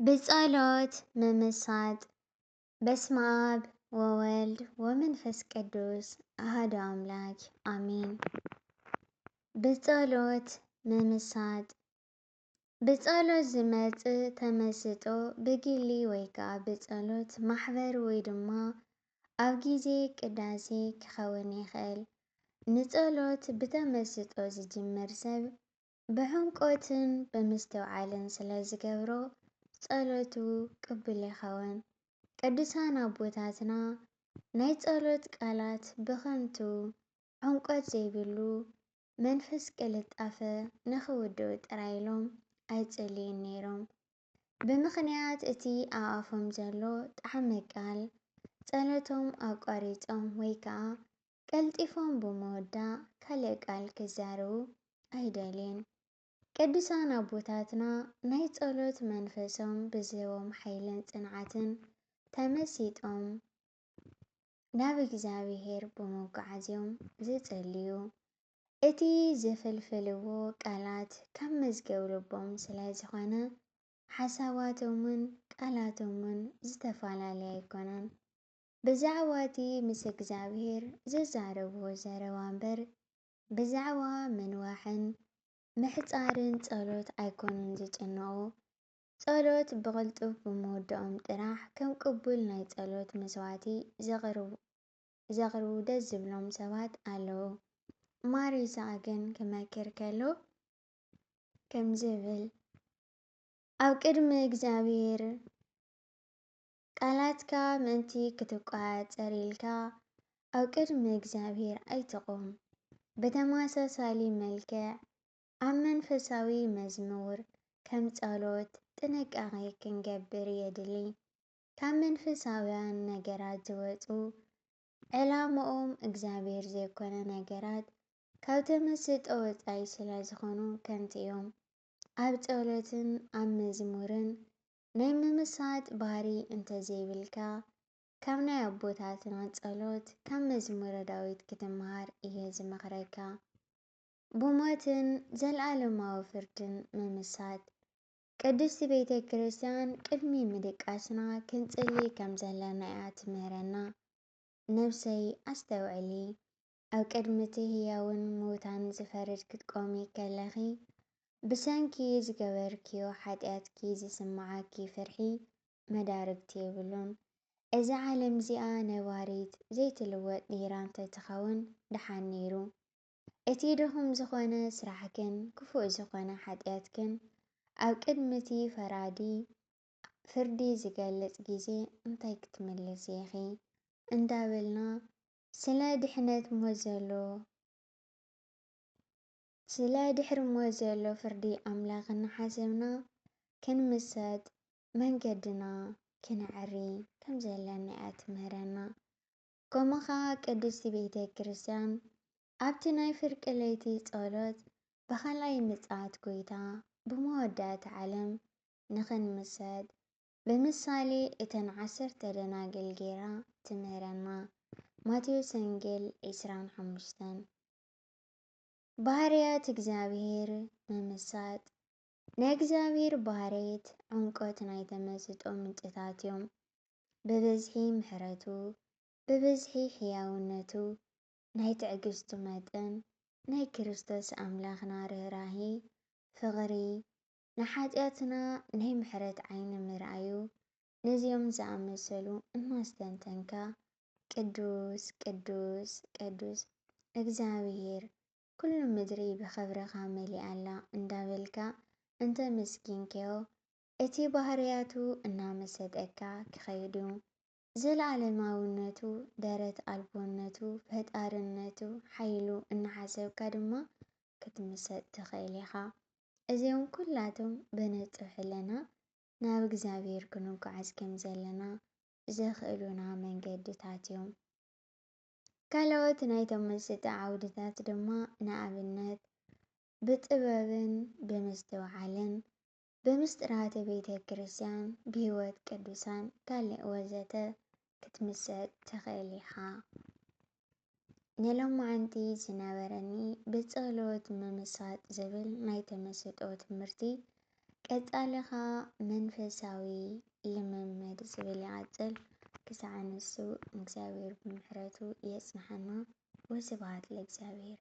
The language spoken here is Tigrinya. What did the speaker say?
بጸሎት ምምሳጥ በስመ አብ ወወልድ ወመንፈስ ቅዱስ አሐዱ አምላክ አሜን። ብጸሎት ምምሳጥ ብጸሎት ዝመጽእ ተመስጦ ብግሊ ወይ ከዓ ብጸሎት ማሕበር ወይ ድማ ኣብ ግዜ ቅዳሴ ክኸውን ይኽእል። ንጸሎት ብተመስጦ ዝጅምር ሰብ ብሕንቆትን ብምስትውዓልን ስለ ዝገብሮ ጸሎቱ ቅቡል ይኸውን። ቅዱሳን ኣቦታትና ናይ ጸሎት ቃላት ብኸንቱ ሕንቆት ዘይብሉ መንፈስ ቅልጣፈ ንኽውድኡ ጥራይ ኢሎም ኣይጸልዩን ነይሮም። ብምኽንያት እቲ ኣብ ኣፎም ዘሎ ጣዕመ ቃል ጸሎቶም ኣቋሪፆም ወይ ከዓ ቀልጢፎም ብምውዳእ ካልእ ቃል ክዛረቡ ኣይደልዩን። ቅዱሳን ኣቦታትና ናይ ጸሎት መንፈሶም ብዝህቦም ሓይልን ጽንዓትን ተመሲጦም ናብ እግዚኣብሔር ብምጉዓዝዮም ዝጸልዩ እቲ ዘፈልፈልዎ ቃላት ካብ መዝገብ ልቦም ስለ ዝኾነ ሓሳባቶምን ቃላቶምን ዝተፈላለየ ኣይኮነን። ብዛዕባ እቲ ምስ እግዚኣብሔር ዝዛረብዎ ዘረባ እምበር ብዛዕባ ምንዋሕን ምሕፃርን ጸሎት ኣይኮኑን ዝጭነቑ። ጸሎት ብቕልጡፍ ብምውድኦም ጥራሕ ከም ቅቡል ናይ ጸሎት መስዋእቲ ዘቕርቡ ደስ ዝብሎም ሰባት ኣለዉ። ማር ይስሐቅ ግን ክመክር ከሎ ከም ዝብል ኣብ ቅድሚ እግዚኣብሔር ቃላትካ ምእንቲ ክትቋፀር ኢልካ ኣብ ቅድሚ እግዚኣብሔር ኣይትቁም። ብተመሳሳሊ መልክዕ ኣብ መንፈሳዊ መዝሙር ከም ጸሎት ጥንቃቄ ክንገብር የድሊ። ካብ መንፈሳውያን ነገራት ዝወፁ ዕላምኦም እግዚኣብሔር ዘይኮነ ነገራት ካብ ተመስጦ ወፃኢ ስለ ዝኾኑ ከንቱ እዮም። ኣብ ጸሎትን ኣብ መዝሙርን ናይ ምምሳጥ ባህሪ እንተዘይብልካ ካብ ናይ ኣቦታትና ጸሎት ካብ መዝሙረ ዳዊት ክትመሃር እየ ዝመኽረካ። ብሞትን ዘለኣለማዊ ፍርድን ምምሳጥ ቅድስቲ ቤተ ክርስቲያን ቅድሚ ምድቃስና ክንጽልይ ከም ዘለና እያ ትምህረና። ነፍሰይ ኣስተውዕሊ፣ ኣብ ቅድሚ እቲ ህያውን ሙታን ዝፈርድ ክትቆሚ ከለኺ ብሰንኪ ዝገበርክዮ ሓጢኣትኪ ዝስምዓኪ ፍርሒ መዳርግቲ የብሉን። እዚ ዓለም እዚኣ ነባሪት ዘይትልወጥ ኔራ እንተትኸውን ድሓን ነይሩ። እቲ ድኹም ዝኾነ ስራሕክን ክፉእ ዝኾነ ሓጢኣትክን ኣብ ቅድሚ እቲ ፈራዲ ፍርዲ ዝገልጽ ግዜ እንታይ ክትምልስ ኢኺ እንዳበልና ስለ ድሕሪ ሞት ዘሎ ፍርዲ ኣምላኽ እናሓሰብና ክንምሰጥ መንገድና ክንዕሪ ከም ዘለና እያ ትምህረና። ከምኡ ኸዓ ቅድስቲ ቤተ ክርስቲያን ኣብቲ ናይ ፍርቂ ለይቲ ጸሎት ብኻልኣይ ምጽኣት ጎይታ ብመወዳእቲ ዓለም ንኽንምሰጥ ብምሳሌ እተን 10 ደናግል ጌራ ትምህረና። ማቴዎስ ወንጌል 25 ባህርያት እግዚኣብሔር ምምሳጥ ናይ እግዚኣብሔር ባህርያት ዕምቆት ናይ ተመስጦ ምንጭታት እዮም። ብብዝሒ ምሕረቱ፣ ብብዝሒ ሕያውነቱ፣ ናይ ትዕግስቱ መጠን፣ ናይ ክርስቶስ ኣምላኽና ርህራሄ፣ ፍቕሪ፣ ንሓጢኣትና ናይ ምሕረት ዓይኒ ምርኣዩ ነዚኦም ዝኣመሰሉ እናስተንተንካ ቅዱስ ቅዱስ ቅዱስ እግዚኣብሔር ኩሉ ምድሪ ብኽብርኻ መሊኣላ እንዳበልካ እንተመስጊንክዮ እቲ ባህርያቱ እናመሰጠካ ክኸይድ እዩ። ዘለኣለማውነቱ፣ ደረት ኣልቦነቱ፣ ፈጣርነቱ፣ ሓይሉ እናሓሰብካ ድማ ክትምሰጥ ትኽእል ኢኻ። እዚኦም ኩላቶም ብነጥብሕለና ናብ እግዚኣብሔር ክንጓዓዝ ከም ዘለና ዘኽእሉና መንገድታት እዮም። ካልኦት ናይ ተመስጦ ዓውድታት ድማ ንኣብነት ብጥበብን ብምስትውዓልን ብምስጥራተ ቤተ ክርስቲያን ብህይወት ቅዱሳን ካልእ ወዘተ ክትምሰጥ ትኽእል ኢኻ። ንሎማዓንቲ ዝነበረኒ ብጸሎት ምምሳጥ ዝብል ናይ ተመስጦ ትምህርቲ ቀጻሊ ኸ መንፈሳዊ ልምምድ ዝብል ይቕጽል። ክሳዕ ንሱ እግዚኣብሔር ብምሕረቱ የጽንሐና። ወስብሃት ለእግዚአብሔር።